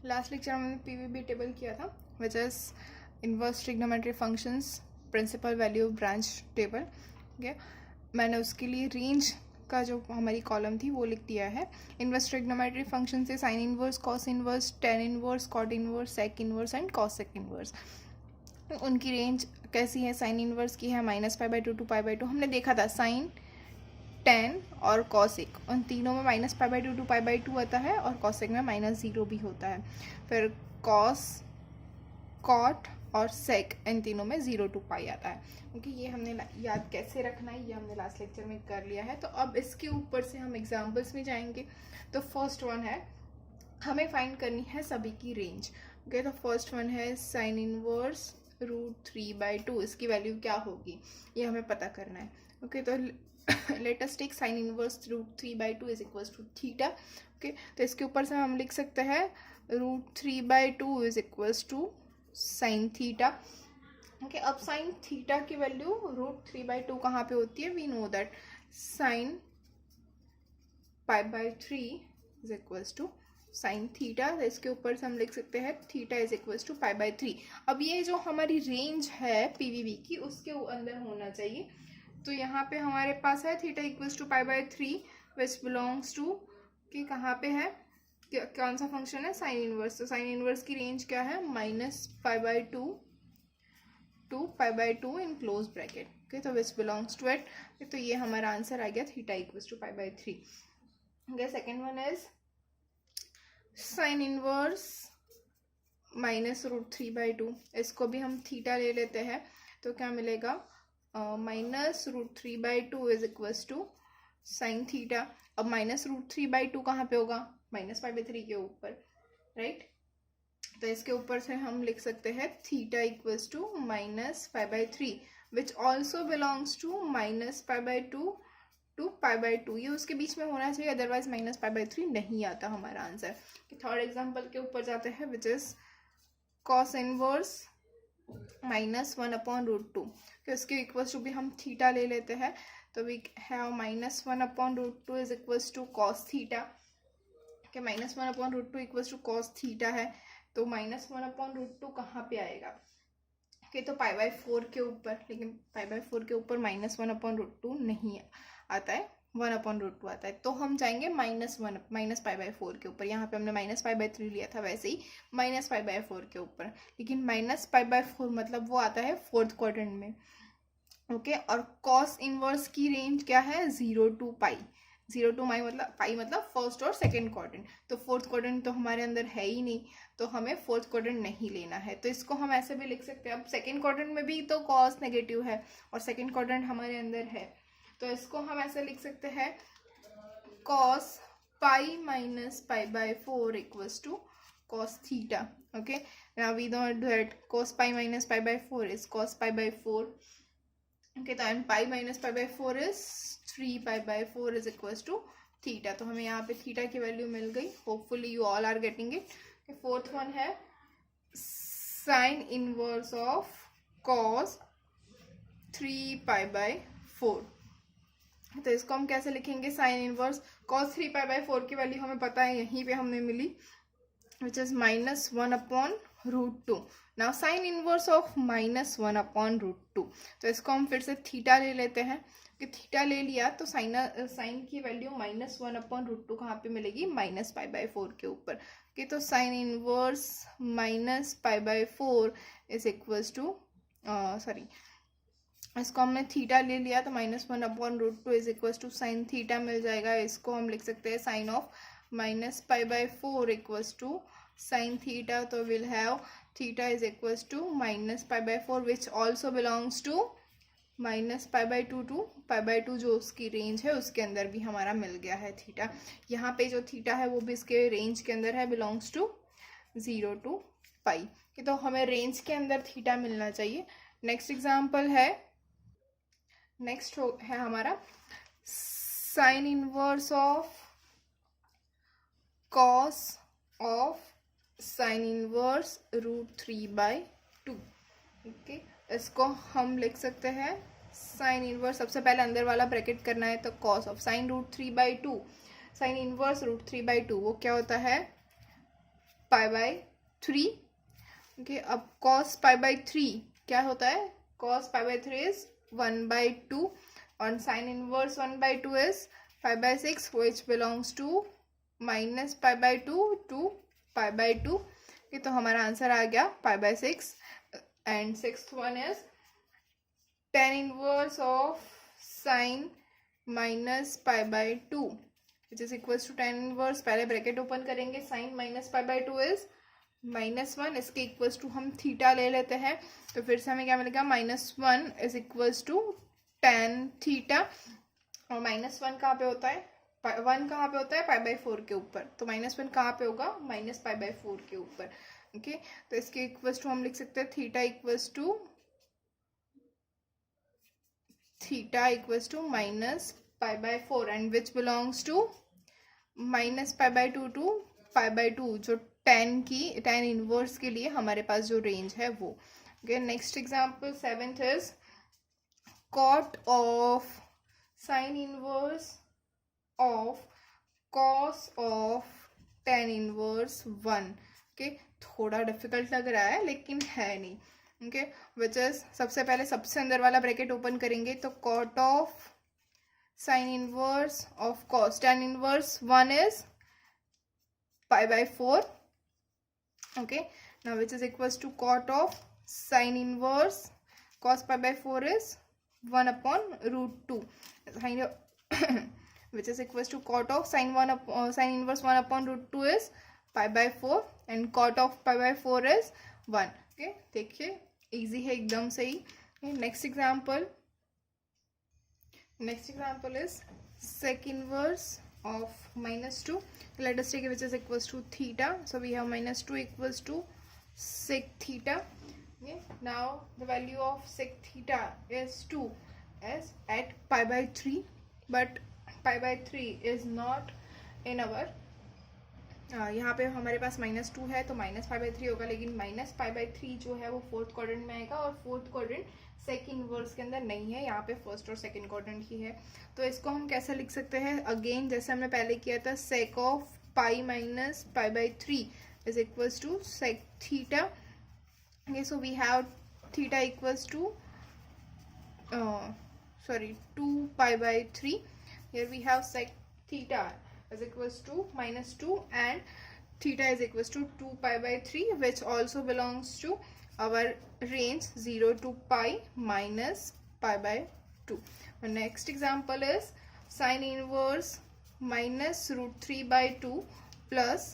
Last lecture में हमने PVB table किया था, which is inverse trigonometry functions principal value branch table. ठीक है, मैंने उसके लिए रेंज का जो हमारी कॉलम थी वो लिख दिया है। इनवर्स ट्रिग्नोमेट्री फंक्शन से sine inverse, cos inverse, tan inverse, cot inverse, sec inverse and cosec inverse, उनकी रेंज कैसी है। साइन इनवर्स की है -π/2 to π/2। हमने देखा था साइन, टेन और कॉसेक, उन तीनों में -π/2 to π/2 आता है और कॉसेक में -0 भी होता है। फिर कॉस, कॉट और सेक, इन तीनों में 0 to π आता है। क्योंकि ये हमने याद कैसे रखना है ये हमने लास्ट लेक्चर में कर लिया है। तो अब इसके ऊपर से हम एग्जाम्पल्स में जाएंगे। तो फर्स्ट वन है, हमें फाइंड करनी है सभी की रेंज। ओके, तो फर्स्ट वन है साइन इनवर्स √3/2, इसकी वैल्यू क्या होगी ये हमें पता करना है। ओके, तो let us take sine inverse √3/2 is equals to theta. Okay, तो इसके ऊपर से हम लिख सकते हैं √3/2 is equals to sine theta. Okay, अब साइन थीटा की वैल्यू √3/2 कहाँ पे होती है? We know that sine π/3 is equals to sine theta. इसके ऊपर से हम लिख सकते हैं थीटा इज इक्वल्स टू π/3। अब ये जो हमारी रेंज है पीवीबी की उसके अंदर होना चाहिए। तो यहाँ पे हमारे पास है theta equals to π/3 which belongs to कि कहाँ पे है, कौन सा फंक्शन है? Sine inverse. तो साइन इनवर्स की रेंज क्या है? -π/2 to π/2 in close bracket. Okay, तो विच बिलोंग्स टू इट। तो ये हमारा आंसर आ गया theta equals to π/3। Okay, second one is sine inverse -√3/2। इसको भी हम थीटा ले लेते हैं तो क्या मिलेगा? -√3/2 is equals to sine theta. अब -√3/2 कहाँ पे होगा? -π/3 के ऊपर, राइट। तो इसके ऊपर से हम लिख सकते हैं theta equals to -π/3 which also belongs to -π/2 to π/2। ये उसके बीच में होना चाहिए, अदरवाइज -π/3 नहीं आता हमारा आंसर। थर्ड एग्जाम्पल के ऊपर जाते हैं विच इज कॉस इनवर्स -1/√2। कि उसके इक्वल्स टू भी हम थीटा ले लेते हैं। तो we have -1/√2 is equals to cos theta. कि -1/√2 इक्वल्स टू कॉस थीटा है। तो -1/√2 कहाँ पे आएगा? कि तो π/4 के ऊपर, लेकिन π/4 के ऊपर -1/√2 नहीं आता है, 1/√2 आता है। तो हम जाएंगे -π/4 के ऊपर। यहाँ पे हमने -π/3 लिया था, वैसे ही -π/4 के ऊपर। लेकिन -π/4 मतलब वो आता है फोर्थ क्वाड्रेंट में। ओके, और कॉस इनवर्स की रेंज क्या है? 0 to π। 0 to पाई मतलब फर्स्ट और सेकेंड क्वाड्रेंट। तो फोर्थ क्वाड्रेंट तो हमारे अंदर है ही नहीं, तो हमें फोर्थ क्वाड्रेंट नहीं लेना है। तो इसको हम ऐसे भी लिख सकते हैं। अब सेकेंड क्वाड्रेंट में भी तो कॉस नेगेटिव है और सेकेंड क्वाड्रेंट हमारे अंदर है, तो इसको हम ऐसे लिख सकते हैं cos π - π/4 equals to cos theta. Okay, now we know that cos π - π/4 is cos π/4। Okay, तो and π - π/4 is 3π/4 is equals to theta. तो हमें यहाँ पे थीटा की वैल्यू मिल गई। Hopefully you all are getting it. Fourth one है साइन इनवर्स ऑफ cos 3π/4। तो इसको हम कैसे लिखेंगे? साइन इनवर्स cos 3π/4 की वैल्यू हमें पता है, यहीं पे हमने मिली, which is -1/√2। Now sine inverse of -1/√2, तो इसको हम फिर से थीटा ले लेते हैं। कि थीटा ले लिया तो साइन की वैल्यू -1/√2 कहाँ पे मिलेगी? -π/4 के ऊपर। कि तो sine inverse -π/4 is equals to sorry, इसको हमने थीटा ले लिया तो -1/√2 is equals to sine theta मिल जाएगा। इसको हम लिख सकते हैं sine of -π/4 equals to sine theta. तो will have theta is equals to -π/4 which also belongs to -π/2 to π/2, जो उसकी रेंज है उसके अंदर भी हमारा मिल गया है थीटा। यहाँ पे जो थीटा है वो भी इसके रेंज के अंदर है, बिलोंग्स टू 0 to π। कि तो हमें रेंज के अंदर थीटा मिलना चाहिए। नेक्स्ट एग्जाम्पल है, नेक्स्ट है हमारा sign inverse of cos of sine inverse √3/2। Okay, इसको हम लिख सकते हैं साइन इनवर्स, सबसे पहले अंदर वाला ब्रैकेट करना है तो cos of sine √3/2, sign inverse √3/2 वो क्या होता है? Pi by 3. ओके, अब cos पाई बाय 3 क्या होता है? cos पाई बाय 3 इज 1/2 और sin inverse 1/2 is pi by 6 which belongs to minus pi by 2 to pi by 2. ये तो हमारा आंसर आ गया pi by 6. And sixth one is tan inverse of sin minus pi by 2 which is equals to tan inverse. पहले bracket open करेंगे. sin minus pi by 2 is -1. इसके equals to हम theta ले लेते हैं, तो फिर से हमें क्या मिलेगा? -1 is equals to tan theta. और -1 कहाँ पे होता है? 1 कहाँ पे होता है? पाई बाय 4 के ऊपर. तो -1 कहाँ पे होगा? माइनस पाई बाय 4 के ऊपर. ओके, तो इसके इक्वल्स टू हम लिख सकते हैं theta equals to minus pi by 4 and which belongs to minus pi by 2 to pi by 2, जो tan इनवर्स के लिए हमारे पास जो रेंज है वो. Okay, next example 7th is cot of sin inverse of cos of tan inverse 1. Okay, थोड़ा difficult लग रहा है लेकिन है नहीं. ओके, विच इज सबसे पहले सबसे अंदर वाला ब्रैकेट ओपन करेंगे तो cot of sin inverse of cos tan inverse 1 is pi by 4. okay, now which is equals to cot of sin inverse cos pi by 4 is 1 upon root 2 which is equals to cot of sin inverse 1 upon root 2 is pi by 4 and cot of pi by 4 is 1. okay, देखिए easy है एकदम सही. next example is sec inverse of -2. let us take it which is equals to theta. so we have -2 equals to sec theta. okay, now the value of sec theta is 2 as at pi by 3, but pi by 3 is not in our यहाँ पे हमारे पास -2 है तो minus pi by 3 होगा, लेकिन minus pi by 3 जो है वो फोर्थ क्वाड्रेंट में आएगा और फोर्थ क्वाड्रेंट सेकंड इनवर्स के अंदर नहीं है, यहाँ पे फर्स्ट और सेकंड क्वाड्रेंट ही है. तो इसको हम कैसे लिख सकते हैं? अगेन जैसे हमने पहले किया था, sec of pi minus pi by 3 is equals to sec theta. okay, so we have theta equals to 2 pi by 3. here we have sec theta is equals to -2 and theta is equals to 2 pi by 3, which also belongs to our range 0 to pi minus pi by 2. The next example is sin inverse minus root 3 by 2 plus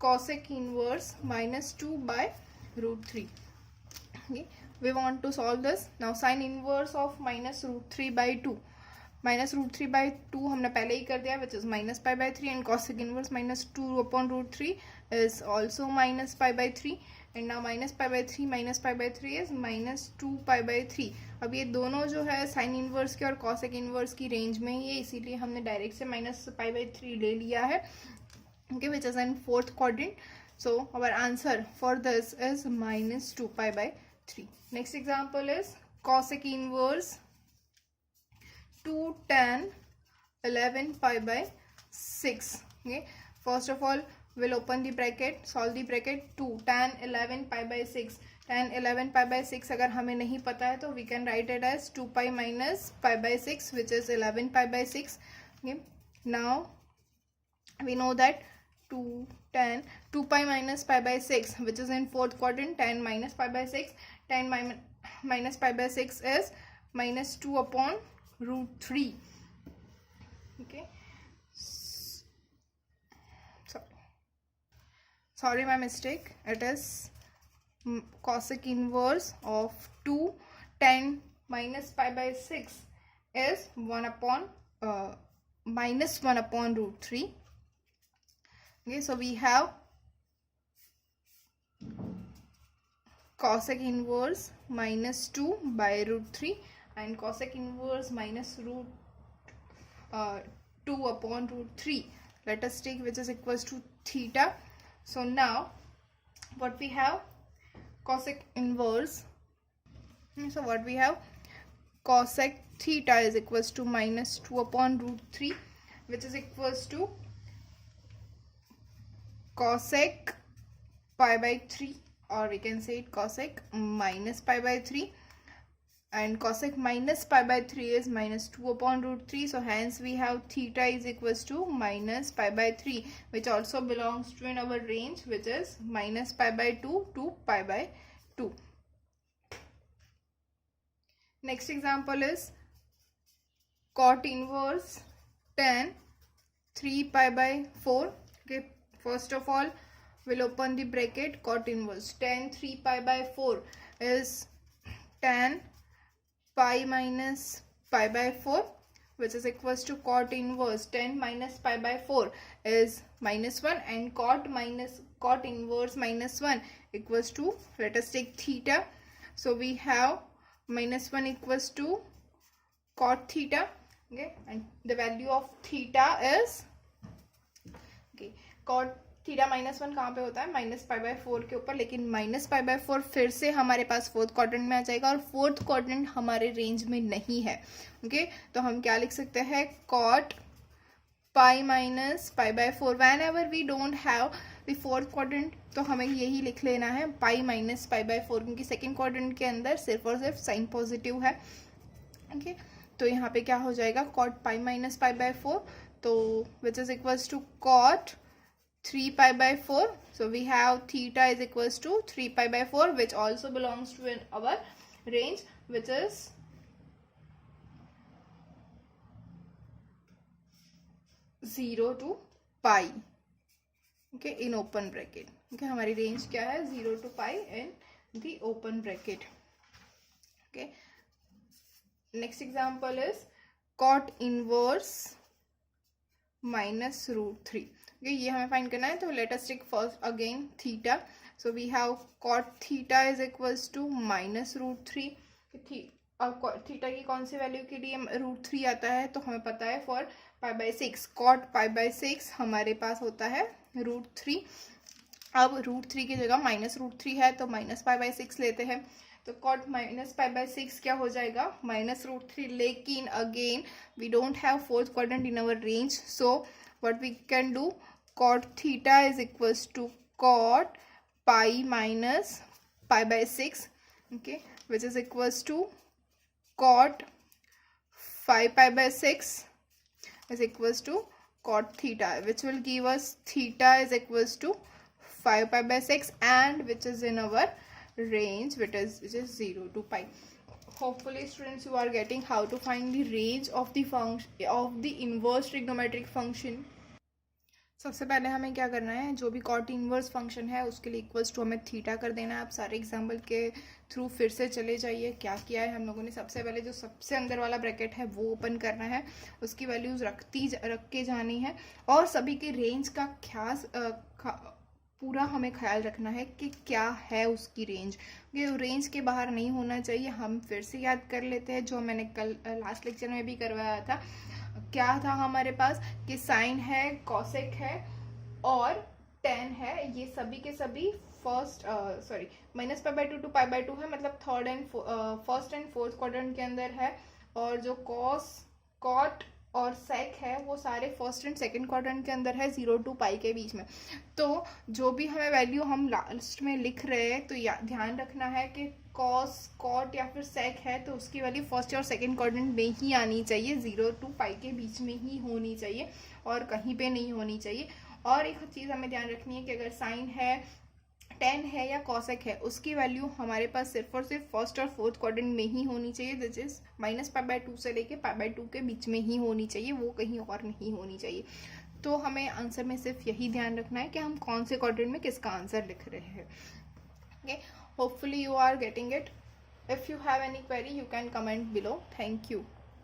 cosec inverse minus 2 by root 3. okay, we want to solve this. now sin inverse of minus root 3 by 2 minus root 3 by 2 हमने पहले ही कर दिया, which is minus pi by 3 and cosec inverse -2 upon root 3 is also minus pi by 3 and now minus pi by 3 is -2 pi by 3. अब ये दोनों जो है साइन इनवर्स के और कॉसेक इनवर्स की रेंज में ही है, इसीलिए हमने डायरेक्ट से माइनस पाई बाई 3 ले लिया है. Okay, which is in fourth quadrant. So our answer for this is -2 pi by 3. Next example is cosec inverse 2 tan 11 pi by 6. okay, first of all we'll open the bracket, solve the bracket. 2 tan 11 pi by 6, tan 11 pi by 6 अगर हमें नहीं पता है तो we can write it as 2 pi minus pi by 6 which is 11 pi by 6. okay, now we know that 2 pi minus pi by 6 which is in fourth quadrant, tan minus pi by 6, tan minus pi by 6 is -2 upon root 3. okay, sorry my mistake, it is cosec inverse of 2 tan minus pi by 6 is 1 upon -1 upon root 3. okay, so we have cosec inverse -2 by root 3 and cosec inverse minus root 2 upon root 3. let us take which is equals to theta. so now what we have, cosec inverse, so what we have, cosec theta is equals to -2 upon root 3 which is equals to cosec pi by 3, or we can say it cosec minus pi by 3, and cosec minus pi by 3 is minus 2 upon root 3. So hence we have theta is equals to minus pi by 3, which also belongs to in our range, which is minus pi by 2 to pi by 2. Next example is cot inverse tan 3 pi by 4. Okay, first of all we'll open the bracket. Cot inverse tan 3 pi by 4 is tan pi minus pi by 4, which is equals to cot inverse tan minus pi by 4 is minus 1, and cot inverse minus 1 equals to, let us take theta. So we have minus 1 equals to cot theta. Okay, and the value of theta is, okay, cot theta minus 1 कहाँ पे होता है, minus pi by 4 के ऊपर, लेकिन minus pi by 4 फिर से हमारे पास फोर्थ क्वाड्रेंट में आ जाएगा, और फोर्थ क्वाड्रेंट हमारे रेंज में नहीं है. ओके, तो हम क्या लिख सकते हैं, cot pi minus pi by 4. Whenever we don't have the fourth quadrant, तो हमें यही लिख लेना है पाई माइनस पाई बाय 4, क्योंकि सेकेंड क्वाड्रेंट के अंदर सिर्फ और सिर्फ साइन पॉजिटिव है. ओके, तो यहाँ पे क्या हो जाएगा, cot pi minus pi by 4, तो which is equals to cot 3 pi by 4. So we have theta is equals to 3 pi by 4, which also belongs to our range, which is 0 to pi. Okay, in open bracket. Okay, हमारी range क्या है, 0 to pi in the open bracket. Okay, next example is cot inverse minus root 3. Okay, ये हमें find करना है, तो let us take first again theta. So we have cot theta is equals to minus root 3. Theta की कौन सी value के लिए root 3 आता है, तो हमें पता है for pi by 6, cot pi by 6 हमारे पास होता है रूट 3. अब रूट 3 की जगह माइनस रूट 3 है, तो माइनस पाई बाय 6 लेते हैं, तो कॉट माइनस पाई बाय 6 क्या हो जाएगा, माइनस रूट 3. लेकिन again we don't have fourth quadrant in our range, so what we can do, cot theta is equals to cot pi minus pi by 6, okay, which is equals to cot 5 pi by 6 is equals to cot theta, which will give us theta is equals to 5 pi by 6, and which is in our range, which is 0 to pi. Hopefully students you are getting how to find the range of the function of the inverse trigonometric function. सबसे पहले हमें क्या करना है, जो भी cot inverse function है उसके लिए इक्वल्स टू हमें थीटा कर देना है. आप सारे एग्जाम्पल के थ्रू फिर से चले जाइए. क्या किया है हम लोगों ने, सबसे पहले जो सबसे अंदर वाला ब्रैकेट है वो ओपन करना है, उसकी वैल्यूज रख के जानी है, और सभी के रेंज का पूरा हमें ख्याल रखना है कि क्या है उसकी रेंज. ये रेंज के बाहर नहीं होना चाहिए. हम फिर से याद कर लेते हैं जो मैंने कल लास्ट लेक्चर में भी करवाया था. क्या था हमारे पास कि साइन है, कॉसेक है और टेन है, ये सभी के सभी minus pi by 2 to pi by 2 है, मतलब फर्स्ट एंड फोर्थ क्वाड्रेंट के अंदर है, और जो कॉट और सेक है वो सारे फर्स्ट एंड सेकंड क्वाड्रेंट के अंदर है, 0 टू पाई के बीच में. तो जो भी हमें वैल्यू हम लास्ट में लिख रहे हैं, तो ध्यान रखना है कि कॉस कॉट या फिर सेक है तो उसकी वैल्यू फर्स्ट और सेकंड क्वाड्रेंट में ही आनी चाहिए, 0 टू पाई के बीच में ही होनी चाहिए और कहीं पे नहीं होनी चाहिए. और एक चीज़ हमें ध्यान रखनी है कि अगर साइन है, टेन है या कॉसेक है, उसकी वैल्यू हमारे पास सिर्फ और सिर्फ फर्स्ट और फोर्थ क्वाड्रेंट में ही होनी चाहिए, this is minus pi by 2 से लेके पाई बाय 2 के बीच में ही होनी चाहिए, वो कहीं और नहीं होनी चाहिए. तो हमें आंसर में सिर्फ यही ध्यान रखना है कि हम कौन से क्वाड्रेंट में किसका आंसर लिख रहे हैं. Okay, hopefully you are getting it. If you have any query you can comment below. Thank you.